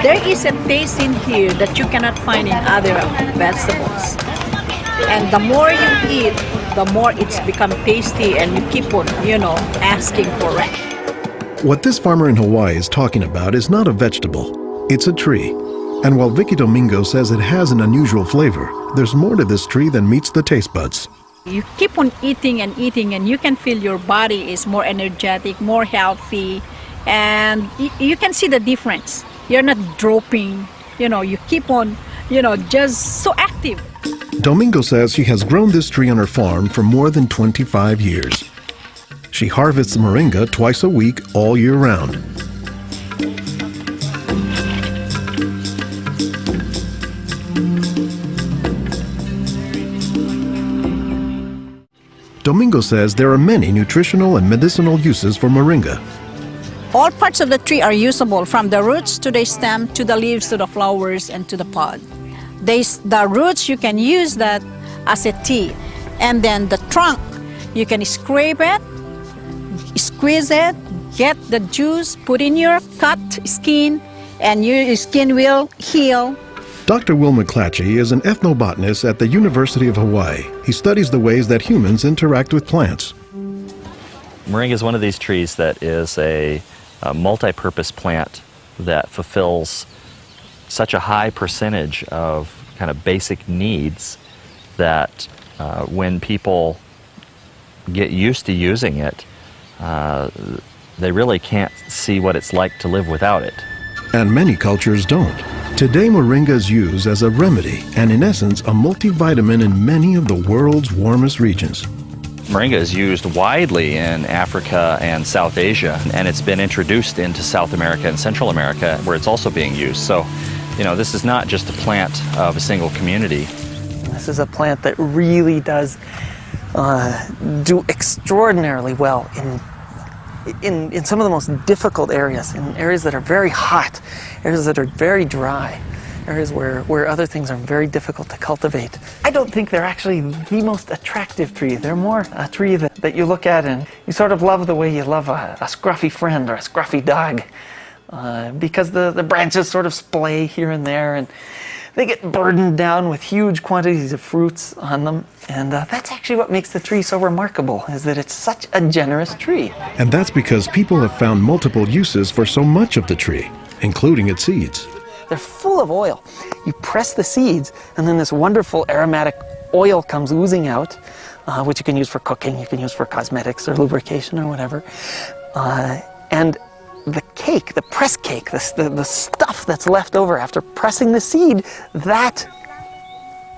There is a taste in here that you cannot find in other vegetables. And the more you eat, the more it's become tasty and you keep on, asking for it. What this farmer in Hawaii is talking about is not a vegetable, it's a tree. And while Vicky Domingo says it has an unusual flavor, there's more to this tree than meets the taste buds. You keep on eating and eating and you can feel your body is more energetic, more healthy, and you can see the difference. You're not dropping, you keep on, just so active. Domingo says she has grown this tree on her farm for more than 25 years. She harvests moringa twice a week all year round. Domingo says there are many nutritional and medicinal uses for moringa. All parts of the tree are usable, from the roots to the stem, to the leaves, to the flowers, and to the pod. The roots, you can use that as a tea. And then the trunk, you can scrape it, squeeze it, get the juice, put in your cut skin, and your skin will heal. Dr. Will McClatchy is an ethnobotanist at the University of Hawaii. He studies the ways that humans interact with plants. Moringa is one of these trees that is a multi-purpose plant that fulfills such a high percentage of kind of basic needs that when people get used to using it, they really can't see what it's like to live without it. And many cultures don't. Today, moringa is used as a remedy and, in essence, a multivitamin in many of the world's warmest regions. Moringa is used widely in Africa and South Asia, and it's been introduced into South America and Central America, where it's also being used. So, this is not just a plant of a single community. This is a plant that really does do extraordinarily well in some of the most difficult areas, in areas that are very hot, areas that are very dry, areas where other things are very difficult to cultivate. I don't think they're actually the most attractive tree. They're more a tree that you look at and you sort of love the way you love a scruffy friend or a scruffy dog, because the branches sort of splay here and there, and they get burdened down with huge quantities of fruits on them. And that's actually what makes the tree so remarkable, is that it's such a generous tree. And that's because people have found multiple uses for so much of the tree, including its seeds. They're full of oil. You press the seeds, and then this wonderful aromatic oil comes oozing out, which you can use for cooking, you can use for cosmetics or lubrication or whatever. And the cake, the press cake, the stuff that's left over after pressing the seed, that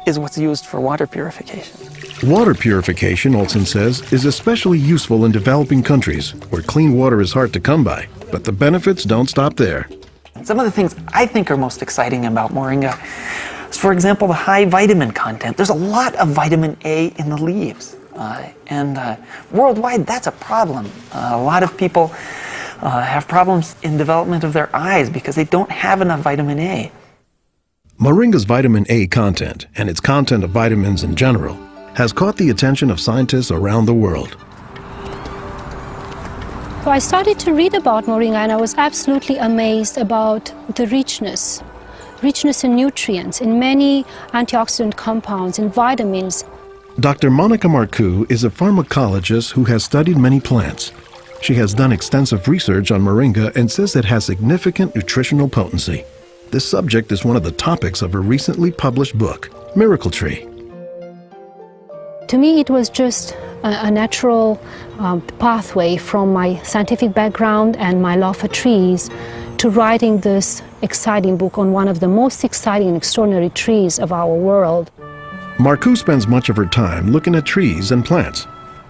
is what's used for water purification. Water purification, Olson says, is especially useful in developing countries where clean water is hard to come by. But the benefits don't stop there. Some of the things I think are most exciting about moringa is, for example, the high vitamin content. There's a lot of vitamin A in the leaves. And worldwide, that's a problem. A lot of people have problems in development of their eyes because they don't have enough vitamin A. Moringa's vitamin A content, and its content of vitamins in general, has caught the attention of scientists around the world. So I started to read about moringa, and I was absolutely amazed about the richness in nutrients, in many antioxidant compounds, in vitamins. Dr. Monica Marcoux is a pharmacologist who has studied many plants. She has done extensive research on moringa and says it has significant nutritional potency. This subject is one of the topics of her recently published book, Miracle Tree. To me, it was just a natural pathway from my scientific background and my love for trees to writing this exciting book on one of the most exciting and extraordinary trees of our world. Marcoux spends much of her time looking at trees and plants,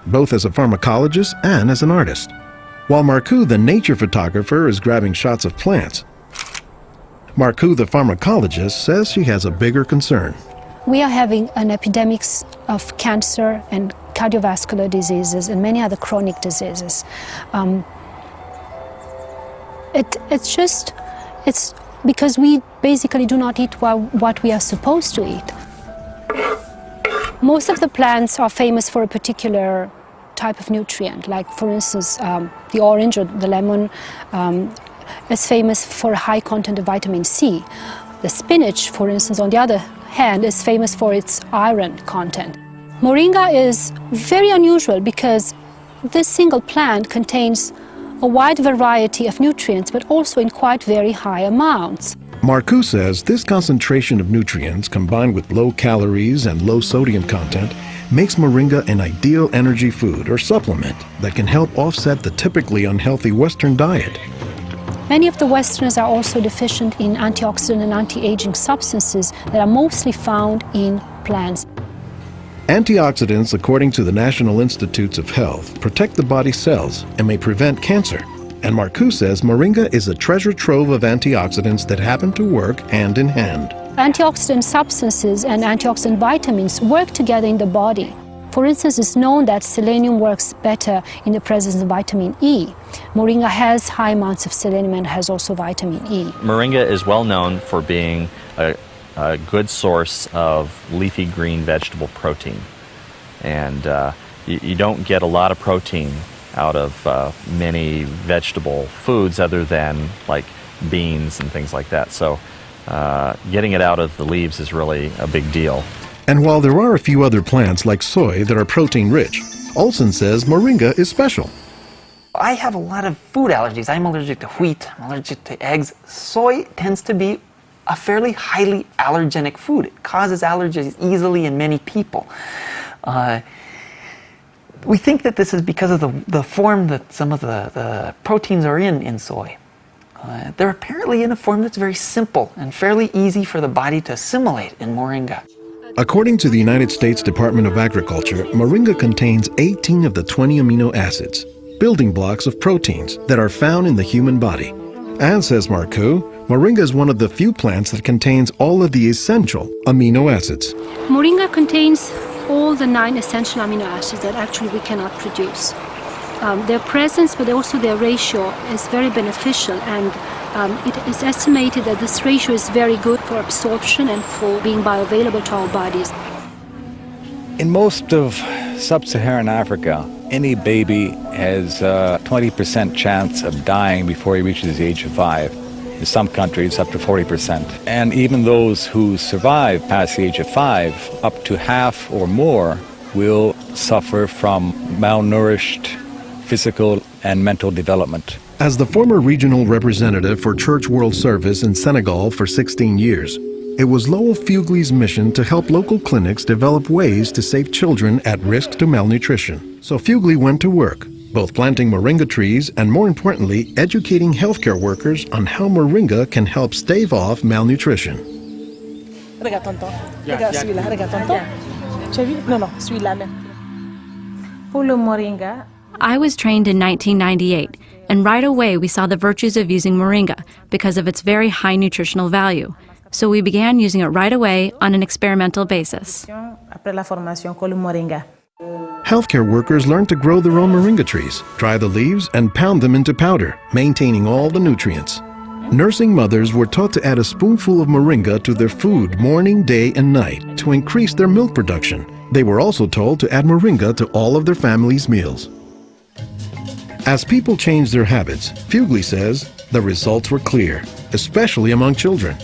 both as a pharmacologist and as an artist. While Marcoux, the nature photographer, is grabbing shots of plants, Marcoux, the pharmacologist, says she has a bigger concern. We are having an epidemic of cancer and cardiovascular diseases and many other chronic diseases. It's because we basically do not eat what we are supposed to eat. Most of the plants are famous for a particular type of nutrient, like for instance the orange or the lemon is famous for a high content of vitamin C. The spinach, for instance, on the other hand, is famous for its iron content. Moringa is very unusual because this single plant contains a wide variety of nutrients, but also in quite very high amounts. Marcoux says this concentration of nutrients combined with low calories and low sodium content makes moringa an ideal energy food or supplement that can help offset the typically unhealthy Western diet. Many of the Westerners are also deficient in antioxidant and anti-aging substances that are mostly found in plants. Antioxidants, according to the National Institutes of Health, protect the body's cells and may prevent cancer. And Marcoux says moringa is a treasure trove of antioxidants that happen to work hand in hand. Antioxidant substances and antioxidant vitamins work together in the body. For instance, it's known that selenium works better in the presence of vitamin E. Moringa has high amounts of selenium and has also vitamin E. Moringa is well known for being a good source of leafy green vegetable protein. And you don't get a lot of protein out of many vegetable foods other than like beans and things like that. So getting it out of the leaves is really a big deal. And while there are a few other plants like soy that are protein rich, Olson says moringa is special. I have a lot of food allergies. I'm allergic to wheat, I'm allergic to eggs. Soy tends to be a fairly highly allergenic food. It causes allergies easily in many people. We think that this is because of the form that some of the proteins are in soy. They're apparently in a form that's very simple and fairly easy for the body to assimilate in moringa. According to the United States Department of Agriculture, moringa contains 18 of the 20 amino acids, building blocks of proteins that are found in the human body. And says Marcoux, moringa is one of the few plants that contains all of the essential amino acids. Moringa contains all the 9 essential amino acids that actually we cannot produce. Their presence, but also their ratio, is very beneficial, and it is estimated that this ratio is very good for absorption and for being bioavailable to our bodies. In most of sub-Saharan Africa, any baby has a 20% chance of dying before he reaches the age of 5. In some countries, up to 40%. And even those who survive past the age of 5, up to half or more will suffer from malnourished physical and mental development. As the former regional representative for Church World Service in Senegal for 16 years, it was Lowell Fugle's mission to help local clinics develop ways to save children at risk to malnutrition. So Fugle went to work, both planting moringa trees and, more importantly, educating healthcare workers on how moringa can help stave off malnutrition. Regarde tonton. Regarde celui-là. Regarde tonton. Tu as vu? Non, non, celui-là même. Pour le moringa, I was trained in 1998, and right away we saw the virtues of using moringa because of its very high nutritional value. So we began using it right away on an experimental basis. après la formation, con le moringa. Healthcare workers learned to grow their own moringa trees, dry the leaves, and pound them into powder, maintaining all the nutrients. Nursing mothers were taught to add a spoonful of moringa to their food morning, day, and night to increase their milk production. They were also told to add moringa to all of their family's meals. As people changed their habits, Fugle says the results were clear, especially among children.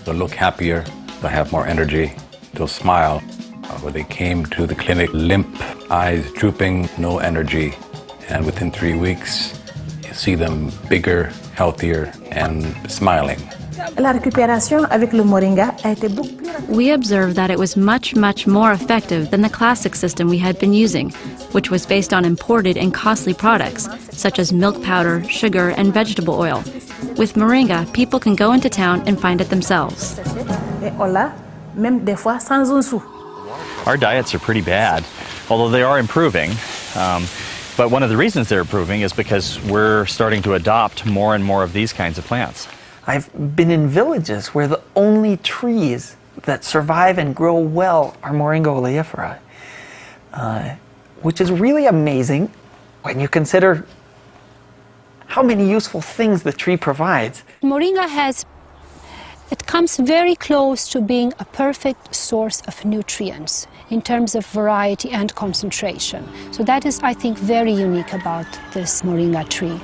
They'll look happier, they'll have more energy, they'll smile. When they came to the clinic, limp, eyes drooping, no energy. And within 3 weeks, you see them bigger, healthier, and smiling. La récupération avec le moringa a été beaucoup plus rapide. We observed that it was much, much more effective than the classic system we had been using, which was based on imported and costly products, such as milk powder, sugar, and vegetable oil. With moringa, people can go into town and find it themselves. Et on l'a, même des fois sans un sou. Our diets are pretty bad, although they are improving. But one of the reasons they're improving is because we're starting to adopt more and more of these kinds of plants. I've been in villages where the only trees that survive and grow well are Moringa oleifera, which is really amazing when you consider how many useful things the tree provides. Moringa it comes very close to being a perfect source of nutrients in terms of variety and concentration. So that is, I think, very unique about this moringa tree.